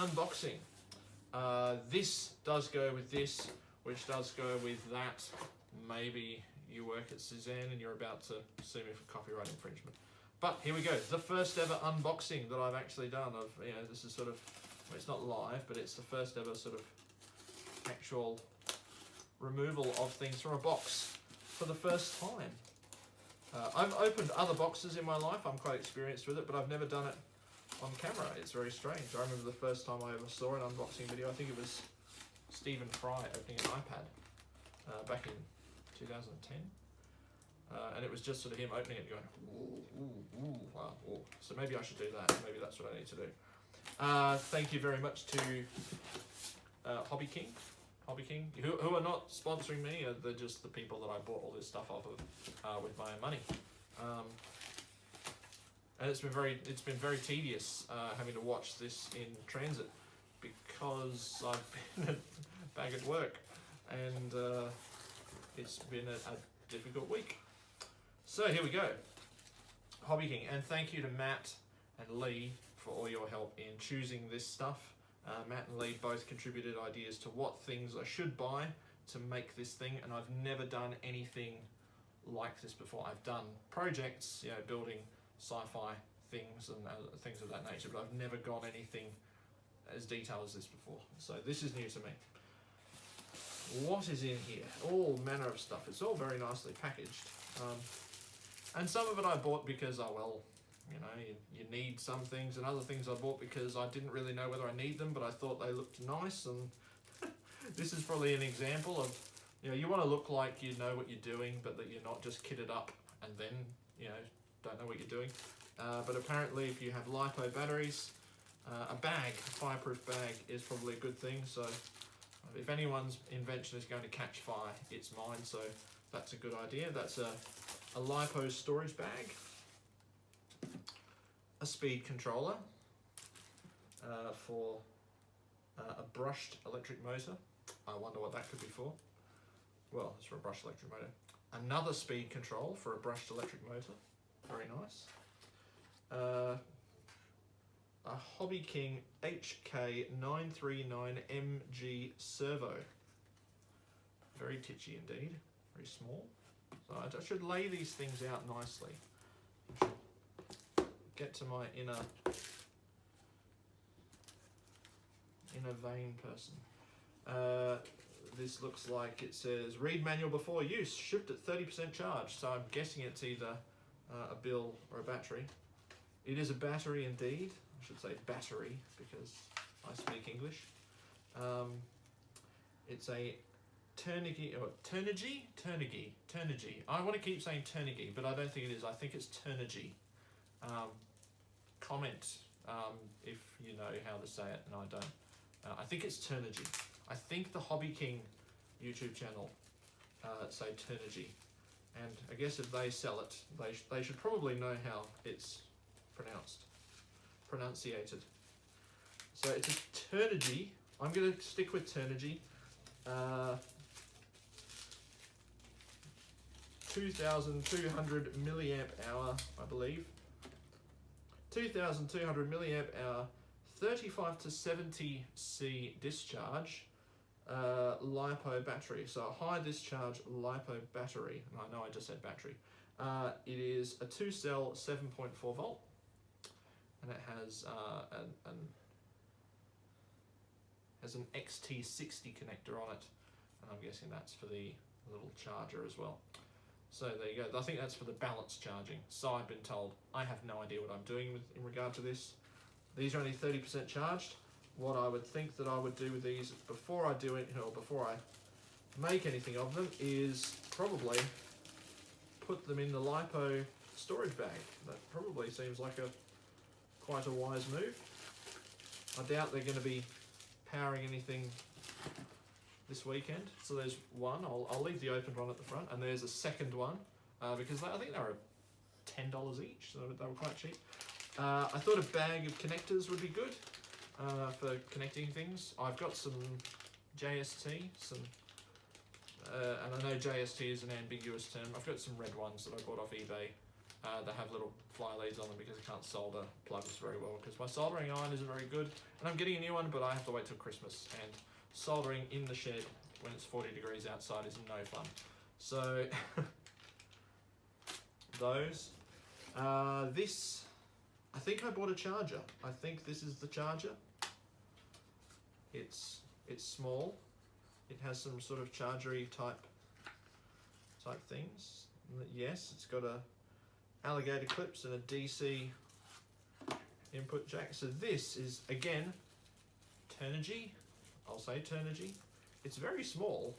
unboxing. This does go with this, which does go with that. Maybe you work at Suzanne and you're about to sue me for copyright infringement. But here we go, the first ever unboxing that I've actually done of, this is sort of, well, it's not live, but it's the first ever sort of actual removal of things from a box for the first time. I've opened other boxes in my life, I'm quite experienced with it, but I've never done it on camera. It's very strange. I remember the first time I ever saw an unboxing video, I think it was Stephen Fry opening an iPad back in 2010. And it was just sort of him opening it and going, ooh, ooh, wow, ooh. So maybe I should do that. Maybe that's what I need to do. Thank you very much to Hobby King, who are not sponsoring me. They're just the people that I bought all this stuff off of with my own money. And it's been very tedious having to watch this in transit because I've been back at work, and it's been a difficult week. So here we go, Hobby King, and thank you to Matt and Lee for all your help in choosing this stuff. Matt and Lee both contributed ideas to what things I should buy to make this thing, and I've never done anything like this before. I've done projects, building sci-fi things and things of that nature, but I've never got anything as detailed as this before. So this is new to me. What is in here? All manner of stuff. It's all very nicely packaged. And some of it I bought because, you need some things, and other things I bought because I didn't really know whether I need them, but I thought they looked nice. And this is probably an example of, you want to look like you know what you're doing, but that you're not just kitted up and then, don't know what you're doing. But apparently if you have LiPo batteries, a fireproof bag is probably a good thing. So if anyone's invention is going to catch fire, it's mine. So that's a good idea. That's a LiPo storage bag, a speed controller for a brushed electric motor. I wonder what that could be for. Well, it's for a brushed electric motor. Another speed control for a brushed electric motor. Very nice. A Hobby King HK939MG servo. Very titchy indeed. Very small. So I should lay these things out nicely. I should get to my inner vein person. This looks like it says read manual before use, shipped at 30% charge. So I'm guessing it's either a bill or a battery. It is a battery indeed. I should say battery because I speak English. It's a Turnigy. I want to keep saying Turnigy, but I don't think it is. I think it's Turnigy. Comment if you know how to say it, and I don't. I think it's Turnigy. I think the Hobby King YouTube channel say Turnigy, and I guess if they sell it, they should probably know how it's pronunciated. So it's a Turnigy. I'm going to stick with Turnigy. 2,200 milliamp hour, I believe. 2,200 milliamp hour, 35 to 70 C discharge, LiPo battery. So a high discharge LiPo battery. And I know I just said battery. It is a 2-cell 7.4 volt, and it has an XT60 connector on it, and I'm guessing that's for the little charger as well. So there you go. I think that's for the balance charging. So I've been told. I have no idea what I'm doing in regard to this. These are only 30% charged. What I would think that I would do with these before I do it, or before I make anything of them, is probably put them in the LiPo storage bag. That probably seems like quite a wise move. I doubt they're going to be powering anything this weekend. So there's one. I'll leave the opened one at the front, and there's a second one because I think they were $10 each, so they were quite cheap. I thought a bag of connectors would be good for connecting things. I've got some JST, and I know JST is an ambiguous term. I've got some red ones that I bought off eBay They have little fly leads on them because I can't solder plugs very well because my soldering iron isn't very good. And I'm getting a new one, but I have to wait till Christmas. And soldering in the shed when it's 40 degrees outside is no fun. So those. This, I think I bought a charger. I think this is the charger. It's small. It has some sort of chargery type things. Yes, it's got a alligator clips and a DC input jack. So this is, again, Turnigy. I'll say Turnigy. It's very small.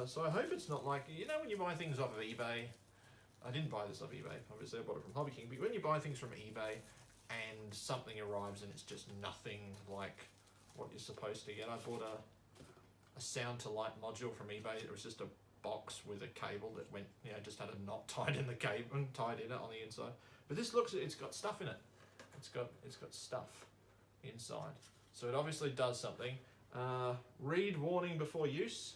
So I hope it's not like, you know, when you buy things off of eBay. I didn't buy this off eBay, obviously I bought it from Hobby King, but when you buy things from eBay and something arrives and it's just nothing like what you're supposed to get. I bought a sound to light module from eBay. It was just a box with a cable that went, you know, just had a knot tied in the cable and tied in it on the inside. But this looks, it's got stuff in it. It's got stuff inside. So it obviously does something. Read warning before use.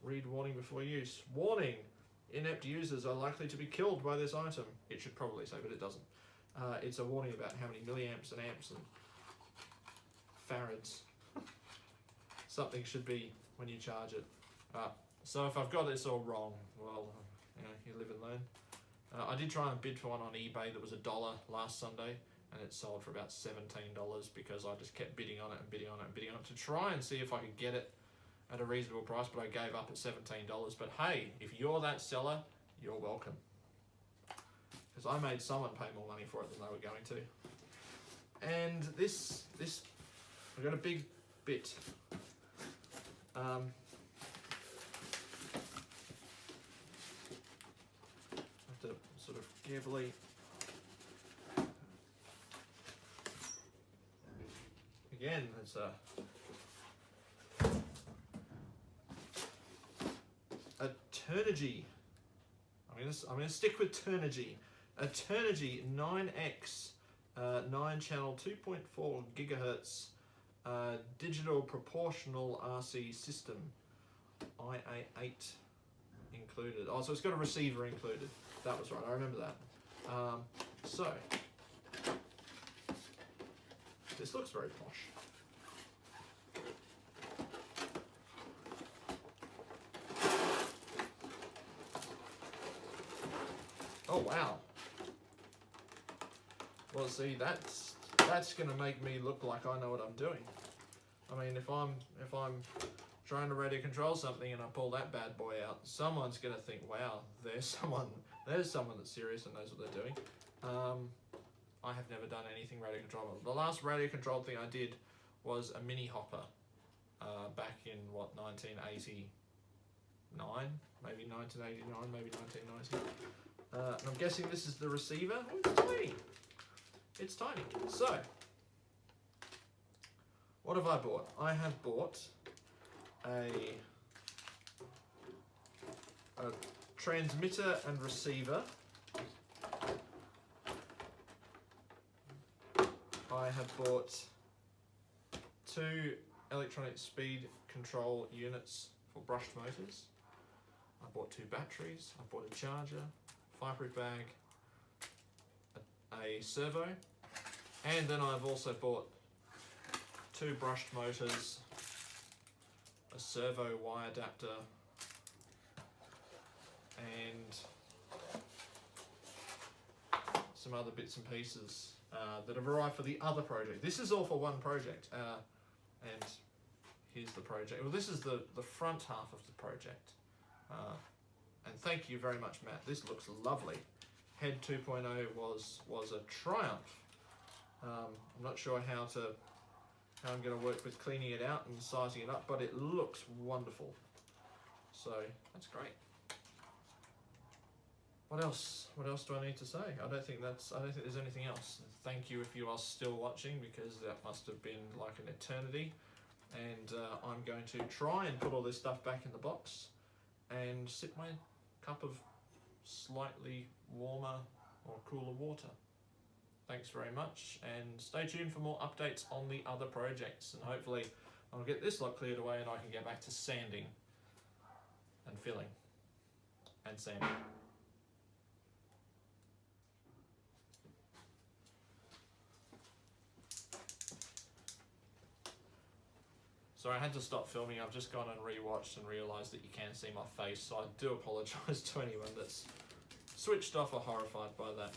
Read warning before use. Warning, inept users are likely to be killed by this item. It should probably say, but it doesn't. It's a warning about how many milliamps and amps and farads something should be when you charge it. So if I've got this all wrong, well, you know, you live and learn. I did try and bid for one on eBay that was $1 last Sunday, and it sold for about $17 because I just kept bidding on it and bidding on it and bidding on it to try and see if I could get it at a reasonable price, but I gave up at $17. But hey, if you're that seller, you're welcome. Because I made someone pay more money for it than they were going to. And this, I've got a big bit. I have to sort of carefully. Again, it's a Turnigy. I'm gonna stick with Turnigy. A Turnigy 9X 9-channel 2.4 gigahertz digital proportional RC system. IA8 included. Oh, so it's got a receiver included. That was right. I remember that. So this looks very posh. Oh wow. Well, see, that's going to make me look like I know what I'm doing. I mean, if I'm trying to radio control something and I pull that bad boy out, someone's going to think, wow, there's someone that's serious and knows what they're doing. I have never done anything radio control. The last radio control thing I did was a mini hopper back in what, 1989, maybe 1989, maybe 1990. And I'm guessing this is the receiver. Oh, it's tiny. It's tiny. So, what have I bought? I have bought a transmitter and receiver. I have bought 2 electronic speed control units for brushed motors. I bought 2 batteries. I bought a charger, fireproof bag, a servo, and then I've also bought 2 brushed motors, a servo Y adapter, and some other bits and pieces that have arrived for the other project. This is all for one project, and here's the project. Well, this is the front half of the project. And thank you very much, Matt. This looks lovely. Head 2.0 was a triumph. I'm not sure how I'm going to work with cleaning it out and sizing it up, but it looks wonderful. So that's great. What else? What else do I need to say? I don't think there's anything else. Thank you if you are still watching, because that must have been like an eternity. And I'm going to try and put all this stuff back in the box and sip my cup of slightly warmer or cooler water. Thanks very much, and stay tuned for more updates on the other projects, and hopefully I'll get this lot cleared away and I can get back to sanding and filling. and Sandy. Sorry, I had to stop filming. I've just gone and rewatched and realised that you can see my face, so I do apologise to anyone that's switched off or horrified by that.